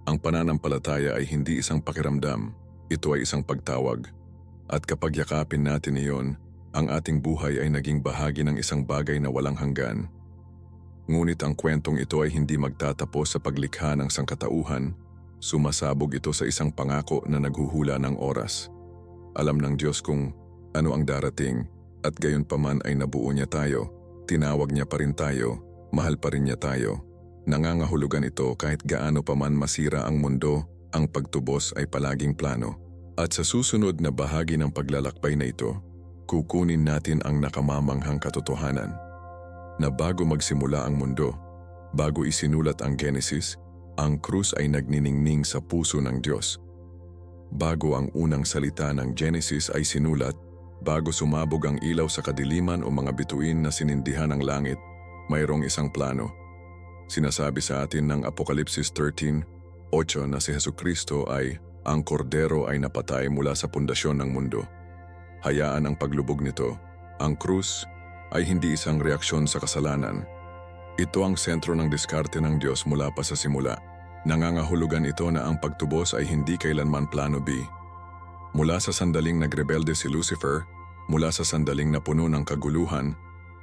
Ang pananampalataya ay hindi isang pakiramdam, ito ay isang pagtawag. At kapag yakapin natin iyon, ang ating buhay ay naging bahagi ng isang bagay na walang hanggan. Ngunit ang kwentong ito ay hindi magtatapos sa paglikha ng sangkatauhan, sumasabog ito sa isang pangako na naghuhula ng oras. Alam ng Diyos kung ano ang darating at gayon paman ay nabuo niya tayo, tinawag niya pa rin tayo, mahal pa rin niya tayo. Nangangahulugan ito kahit gaano paman masira ang mundo, ang pagtubos ay palaging plano. At sa susunod na bahagi ng paglalakbay na ito, kukunin natin ang nakamamanghang katotohanan na bago magsimula ang mundo, bago isinulat ang Genesis, ang krus ay nagniningning sa puso ng Diyos. Bago ang unang salita ng Genesis ay sinulat, bago sumabog ang ilaw sa kadiliman o mga bituin na sinindihan ng langit, mayroong isang plano. Sinasabi sa atin ng Apokalipsis 13:8 na si Hesukristo ay Ang kordero ay napatay mula sa pundasyon ng mundo. Hayaan ang paglubog nito. Ang krus ay hindi isang reaksyon sa kasalanan. Ito ang sentro ng diskarte ng Diyos mula pa sa simula. Nangangahulugan ito na ang pagtubos ay hindi kailanman plano B. Mula sa sandaling nagrebelde si Lucifer, mula sa sandaling napuno ng kaguluhan,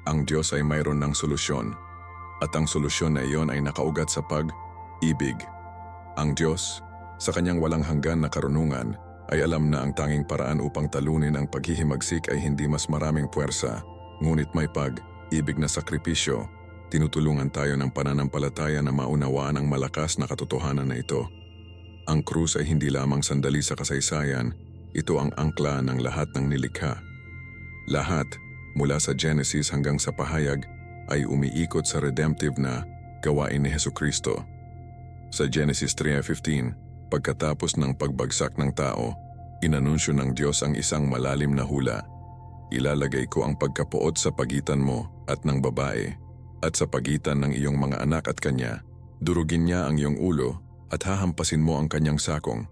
ang Diyos ay mayroon ng solusyon. At ang solusyon na iyon ay nakaugat sa pag-ibig. Ang Diyos, sa kanyang walang hanggan na karunungan, ay alam na ang tanging paraan upang talunin ang paghihimagsik ay hindi mas maraming puwersa, ngunit may pag-ibig na sakripisyo. Tinutulungan tayo ng pananampalataya na maunawaan ang malakas na katotohanan na ito. Ang krus ay hindi lamang sandali sa kasaysayan, ito ang angkla ng lahat ng nilikha. Lahat, mula sa Genesis hanggang sa pahayag, ay umiikot sa redemptive na gawain ni Hesukristo. Sa Genesis 3:15, pagkatapos ng pagbagsak ng tao, inanunsyo ng Diyos ang isang malalim na hula. Ilalagay ko ang pagkapuot sa pagitan mo at ng babae, at sa pagitan ng iyong mga anak at kanya, durugin niya ang iyong ulo at hahampasin mo ang kanyang sakong.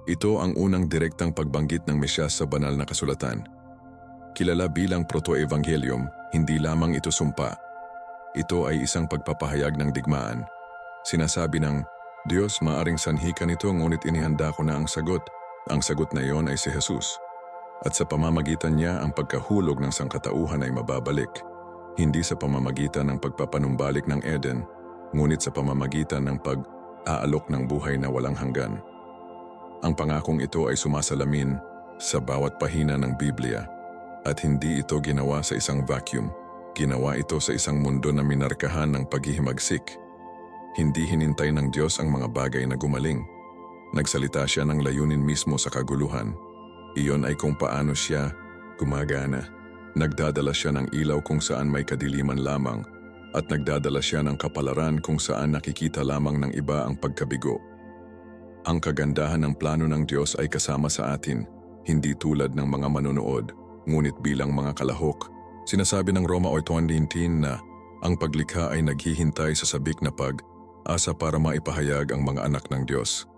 Ito ang unang direktang pagbanggit ng Mesyas sa banal na kasulatan. Kilala bilang proto-evangelium, hindi lamang ito sumpa. Ito ay isang pagpapahayag ng digmaan. Sinasabi ng, Diyos, maaring sanhi ka nito ngunit inihanda ko na ang sagot. Ang sagot na iyon ay si Jesus. At sa pamamagitan niya ang pagkahulog ng sangkatauhan ay mababalik. Hindi sa pamamagitan ng pagpapanumbalik ng Eden, ngunit sa pamamagitan ng pag-aalok ng buhay na walang hanggan. Ang pangakong ito ay sumasalamin sa bawat pahina ng Biblia at hindi ito ginawa sa isang vacuum. Ginawa ito sa isang mundo na minarkahan ng paghihimagsik. Hindi hinintay ng Diyos ang mga bagay na gumaling. Nagsalita siya ng layunin mismo sa kaguluhan. Iyon ay kung paano siya gumagana. Nagdadala siya ng ilaw kung saan may kadiliman lamang at nagdadala siya ng kapalaran kung saan nakikita lamang ng iba ang pagkabigo. Ang kagandahan ng plano ng Diyos ay kasama sa atin, hindi tulad ng mga manonood, ngunit bilang mga kalahok. Sinasabi ng Roma 8:19 na ang paglikha ay naghihintay sa sabik na pag-asa para maipahayag ang mga anak ng Diyos.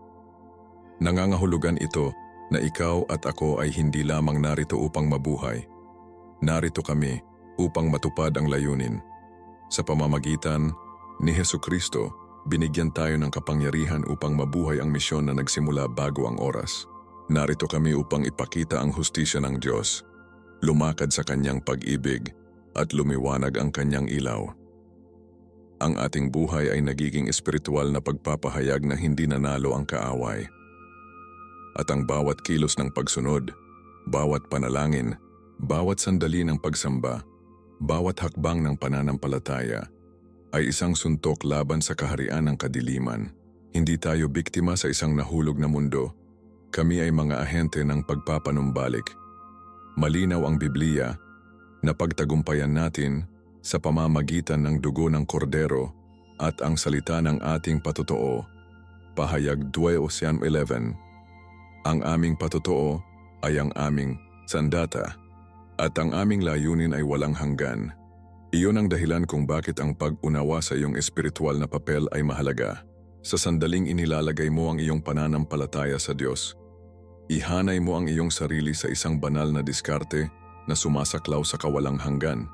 Nangangahulugan ito na ikaw at ako ay hindi lamang narito upang mabuhay. Narito kami upang matupad ang layunin. Sa pamamagitan ni Hesukristo, binigyan tayo ng kapangyarihan upang mabuhay ang misyon na nagsimula bago ang oras. Narito kami upang ipakita ang hustisya ng Diyos, lumakad sa kanyang pag-ibig, at lumiwanag ang kanyang ilaw. Ang ating buhay ay nagiging espiritual na pagpapahayag na hindi nanalo ang kaaway. At ang bawat kilos ng pagsunod, bawat panalangin, bawat sandali ng pagsamba, bawat hakbang ng pananampalataya, ay isang suntok laban sa kaharian ng kadiliman. Hindi tayo biktima sa isang nahulog na mundo. Kami ay mga ahente ng pagpapanumbalik. Malinaw ang Biblia na pagtagumpayan natin sa pamamagitan ng dugo ng kordero at ang salita ng ating patotoo. Pahayag 2:11. Ang aming patotoo ay ang aming sandata at ang aming layunin ay walang hanggan. Iyon ang dahilan kung bakit ang pag-unawa sa iyong espiritual na papel ay mahalaga. Sa sandaling inilalagay mo ang iyong pananampalataya sa Diyos, ihanay mo ang iyong sarili sa isang banal na diskarte na sumasaklaw sa kawalang hanggan.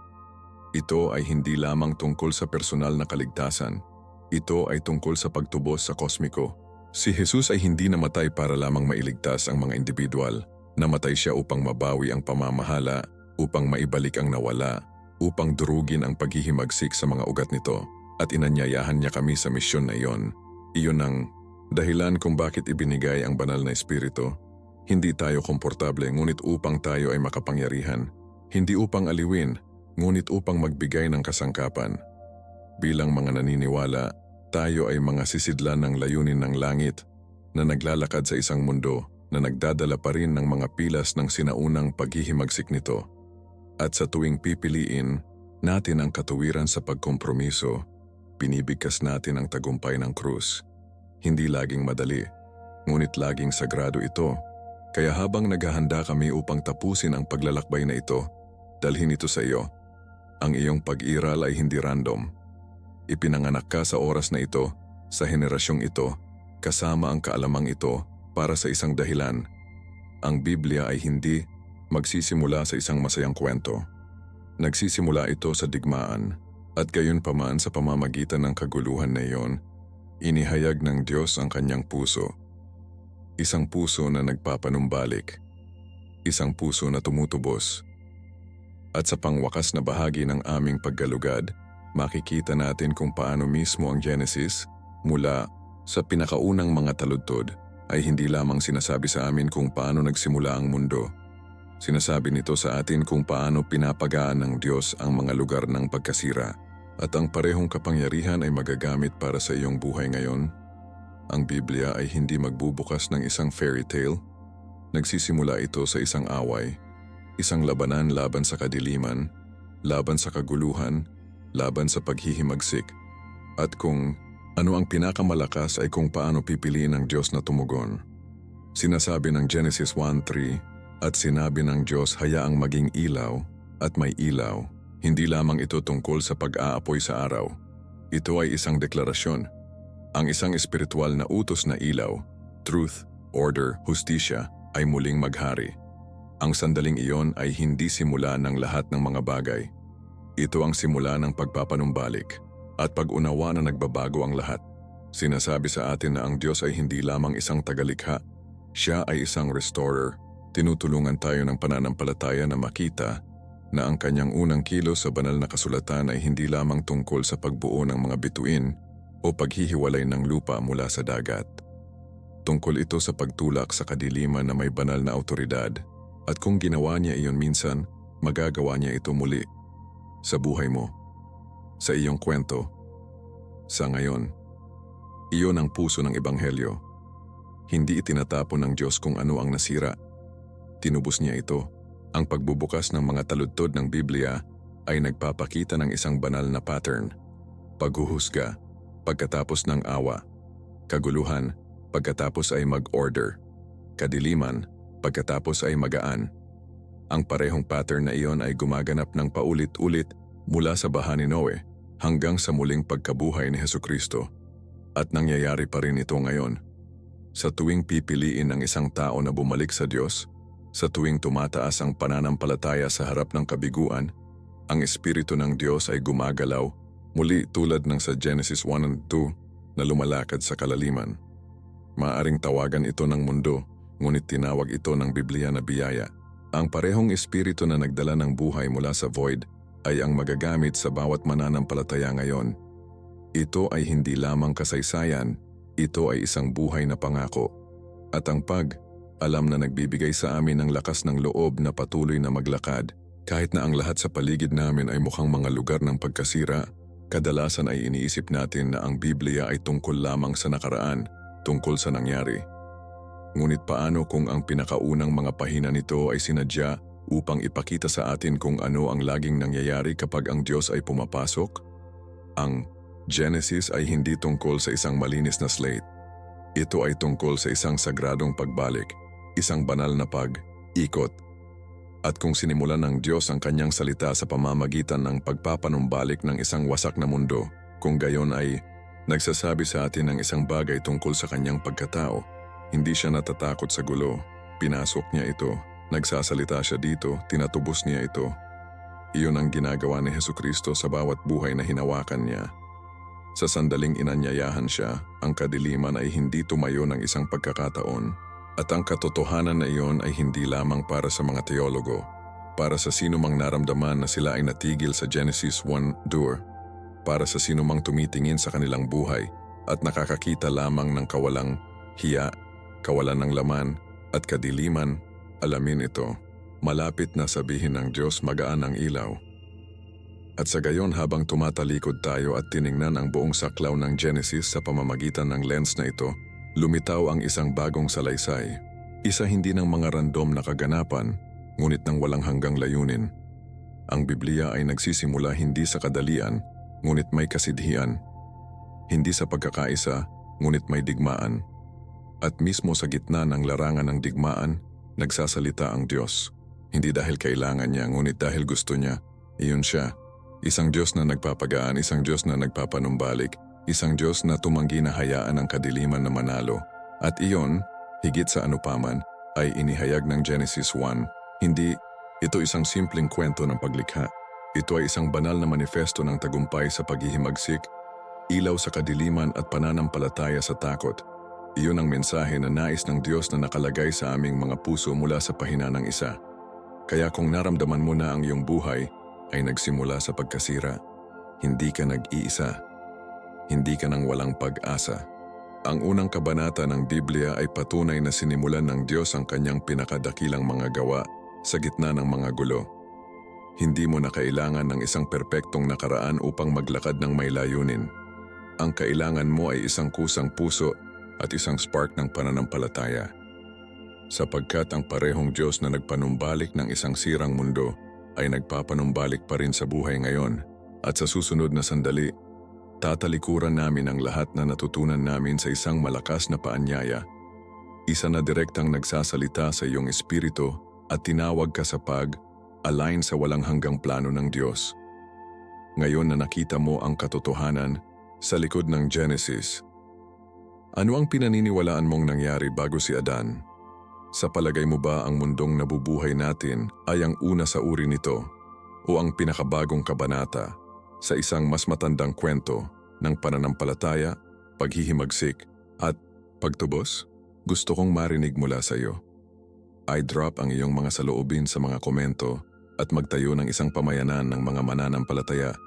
Ito ay hindi lamang tungkol sa personal na kaligtasan. Ito ay tungkol sa pagtubos sa kosmiko. Si Jesus ay hindi namatay para lamang mailigtas ang mga individual. Namatay siya upang mabawi ang pamamahala, upang maibalik ang nawala, upang durugin ang paghihimagsik sa mga ugat nito, at inanyayahan niya kami sa misyon na iyon. Iyon ang dahilan kung bakit ibinigay ang banal na espiritu. Hindi tayo komportable ngunit upang tayo ay makapangyarihan. Hindi upang aliwin, ngunit upang magbigay ng kasangkapan. Bilang mga naniniwala, tayo ay mga sisidlan ng layunin ng langit na naglalakad sa isang mundo na nagdadala pa rin ng mga pilas ng sinaunang paghihimagsik nito. At sa tuwing pipiliin natin ang katuwiran sa pagkompromiso, binibigkas natin ang tagumpay ng krus. Hindi laging madali, ngunit laging sagrado ito. Kaya habang naghahanda kami upang tapusin ang paglalakbay na ito, dalhin ito sa iyo. Ang iyong pag-iral ay hindi random. Ipinanganak ka sa oras na ito, sa henerasyong ito, kasama ang kaalamang ito, para sa isang dahilan. Ang Biblia ay hindi magsisimula sa isang masayang kwento. Nagsisimula ito sa digmaan, at gayunpaman sa pamamagitan ng kaguluhan na iyon, inihayag ng Diyos ang kanyang puso. Isang puso na nagpapanumbalik. Isang puso na tumutubos. At sa pangwakas na bahagi ng aming paggalugad, makikita natin kung paano mismo ang Genesis, mula sa pinakaunang mga taludtod, ay hindi lamang sinasabi sa amin kung paano nagsimula ang mundo. Sinasabi nito sa atin kung paano pinapagaan ng Diyos ang mga lugar ng pagkasira, at ang parehong kapangyarihan ay magagamit para sa iyong buhay ngayon. Ang Biblia ay hindi magbubukas ng isang fairy tale. Nagsisimula ito sa isang away, isang labanan laban sa kadiliman, laban sa kaguluhan, laban sa paghihimagsik, at kung ano ang pinakamalakas ay kung paano pipiliin ng Diyos na tumugon. Sinasabi ng Genesis 1:3, at sinabi ng Diyos hayaang maging ilaw, at may ilaw. Hindi lamang ito tungkol sa pag-aapoy sa araw. Ito ay isang deklarasyon. Ang isang espiritual na utos na ilaw, truth, order, hustisya, ay muling maghari. Ang sandaling iyon ay hindi simula ng lahat ng mga bagay. Ito ang simula ng pagpapanumbalik at pag-unawa na nagbabago ang lahat. Sinasabi sa atin na ang Diyos ay hindi lamang isang tagalikha. Siya ay isang restorer. Tinutulungan tayo ng pananampalataya na makita na ang kanyang unang kilos sa banal na kasulatan ay hindi lamang tungkol sa pagbuo ng mga bituin o paghihiwalay ng lupa mula sa dagat. Tungkol ito sa pagtulak sa kadiliman na may banal na awtoridad, at kung ginawa niya iyon minsan, magagawa niya ito muli. Sa buhay mo, sa iyong kwento, sa ngayon. Iyon ang puso ng Ebanghelyo. Hindi itinatapon ng Diyos kung ano ang nasira. Tinubos niya ito. Ang pagbubukas ng mga taludtod ng Biblia ay nagpapakita ng isang banal na pattern. Paghuhusga, pagkatapos ng awa. Kaguluhan, pagkatapos ay mag-order. Kadiliman, pagkatapos ay magaan. Ang parehong pattern na iyon ay gumaganap ng paulit-ulit mula sa baha ni Noe hanggang sa muling pagkabuhay ni Hesukristo. At nangyayari pa rin ito ngayon. Sa tuwing pipiliin ng isang tao na bumalik sa Diyos, sa tuwing tumataas ang pananampalataya sa harap ng kabiguan, ang Espiritu ng Diyos ay gumagalaw muli tulad ng sa Genesis 1 and 2 na lumalakad sa kalaliman. Maaring tawagan ito ng mundo, ngunit tinawag ito ng Biblia na biyaya. Ang parehong Espiritu na nagdala ng buhay mula sa void ay ang magagamit sa bawat mananampalataya ngayon. Ito ay hindi lamang kasaysayan, ito ay isang buhay na pangako. At ang alam na nagbibigay sa amin ng lakas ng loob na patuloy na maglakad, kahit na ang lahat sa paligid namin ay mukhang mga lugar ng pagkasira, kadalasan ay iniisip natin na ang Biblia ay tungkol lamang sa nakaraan, tungkol sa nangyari. Ngunit paano kung ang pinakaunang mga pahina nito ay sinadya upang ipakita sa atin kung ano ang laging nangyayari kapag ang Diyos ay pumapasok? Ang Genesis ay hindi tungkol sa isang malinis na slate. Ito ay tungkol sa isang sagradong pagbalik, isang banal na pag-ikot. At kung sinimulan ng Diyos ang kanyang salita sa pamamagitan ng pagpapanumbalik ng isang wasak na mundo, kung gayon ay nagsasabi sa atin ng isang bagay tungkol sa kanyang pagkatao, hindi siya natatakot sa gulo, pinasok niya ito, nagsasalita siya dito, tinatubos niya ito. Iyon ang ginagawa ni Hesukristo sa bawat buhay na hinawakan niya. Sa sandaling inanyayahan siya, ang kadiliman ay hindi tumayo ng isang pagkakataon. At ang katotohanan na iyon ay hindi lamang para sa mga teologo, para sa sino mang naramdaman na sila ay natigil sa Genesis 1:2, para sa sino mang tumitingin sa kanilang buhay at nakakakita lamang ng kawalang hiya, kawalan ng laman at kadiliman, alamin ito. Malapit na sabihin ng Diyos magaan ang ilaw. At sa gayon habang tumatalikod tayo at tiningnan ang buong saklaw ng Genesis sa pamamagitan ng lens na ito, lumitaw ang isang bagong salaysay. Isa hindi ng mga random na kaganapan, ngunit ng walang hanggang layunin. Ang Biblia ay nagsisimula hindi sa kadalian, ngunit may kasidhian. Hindi sa pagkakaisa, ngunit may digmaan. At mismo sa gitna ng larangan ng digmaan, nagsasalita ang Diyos. Hindi dahil kailangan niya, ngunit dahil gusto niya. Iyon siya. Isang Diyos na nagpapagaan, isang Diyos na nagpapanumbalik, isang Diyos na tumanggi na hayaan ang kadiliman na manalo. At iyon Higit sa anupaman ay inihayag ng Genesis 1, hindi ito isang simpleng kwento ng paglikha. Ito ay isang banal na manifesto ng tagumpay sa paghihimagsik, ilaw sa kadiliman at pananampalataya sa takot. Iyon ang mensahe na nais ng Diyos na nakalagay sa aming mga puso mula sa pahina ng isa. Kaya kung naramdaman mo na ang iyong buhay ay nagsimula sa pagkasira, hindi ka nag-iisa. Hindi ka nang walang pag-asa. Ang unang kabanata ng Biblia ay patunay na sinimulan ng Diyos ang kanyang pinakadakilang mga gawa sa gitna ng mga gulo. Hindi mo na kailangan ng isang perpektong nakaraan upang maglakad ng may layunin. Ang kailangan mo ay isang kusang puso at isang spark ng pananampalataya. Sapagkat ang parehong Diyos na nagpanumbalik ng isang sirang mundo ay nagpapanumbalik pa rin sa buhay ngayon at sa susunod na sandali, tatalikuran namin ang lahat na natutunan namin sa isang malakas na paanyaya. Isa na direktang nagsasalita sa iyong espiritu at tinawag ka sa pag-align sa walang hanggang plano ng Diyos. Ngayon na nakita mo ang katotohanan sa likod ng Genesis, ano ang pinaniniwalaan mong nangyari bago si Adan? Sa palagay mo ba ang mundong nabubuhay natin ay ang una sa uri nito o ang pinakabagong kabanata sa isang mas matandang kwento ng pananampalataya, paghihimagsik, at pagtubos? Gusto kong marinig mula sa iyo. I-drop ang iyong mga saloobin sa mga komento at magtayo ng isang pamayanan ng mga mananampalataya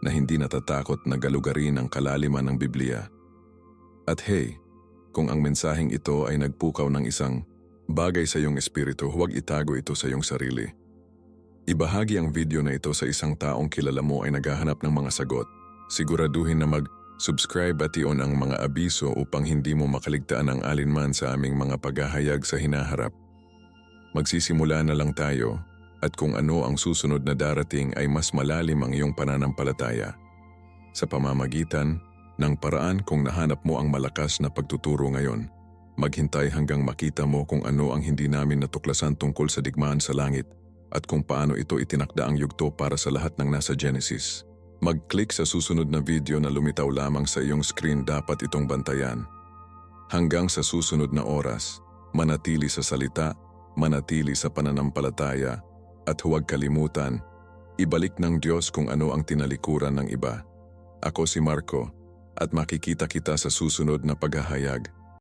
na hindi natatakot na galugarin ang kalaliman ng Biblia. At hey, kung ang mensaheng ito ay nagpukaw ng isang bagay sa iyong espiritu, huwag itago ito sa iyong sarili. Ibahagi ang video na ito sa isang taong kilala mo ay naghahanap ng mga sagot. Siguraduhin na mag-subscribe at i-on ang mga abiso upang hindi mo makaligtaan ang alinman sa aming mga paghahayag sa hinaharap. Magsisimula na lang tayo at kung ano ang susunod na darating ay mas malalim ang iyong pananampalataya. Sa pamamagitan ng paraan kung nahanap mo ang malakas na pagtuturo ngayon, maghintay hanggang makita mo kung ano ang hindi namin natuklasan tungkol sa digmaan sa langit at kung paano ito itinakda ang yugto para sa lahat ng nasa Genesis. Mag-click sa susunod na video na lumitaw lamang sa iyong screen, dapat itong bantayan. Hanggang sa susunod na oras, manatili sa salita, manatili sa pananampalataya, at huwag kalimutan, ibalik ng Diyos kung ano ang tinalikuran ng iba. Ako si Marco, at makikita kita sa susunod na paghahayag.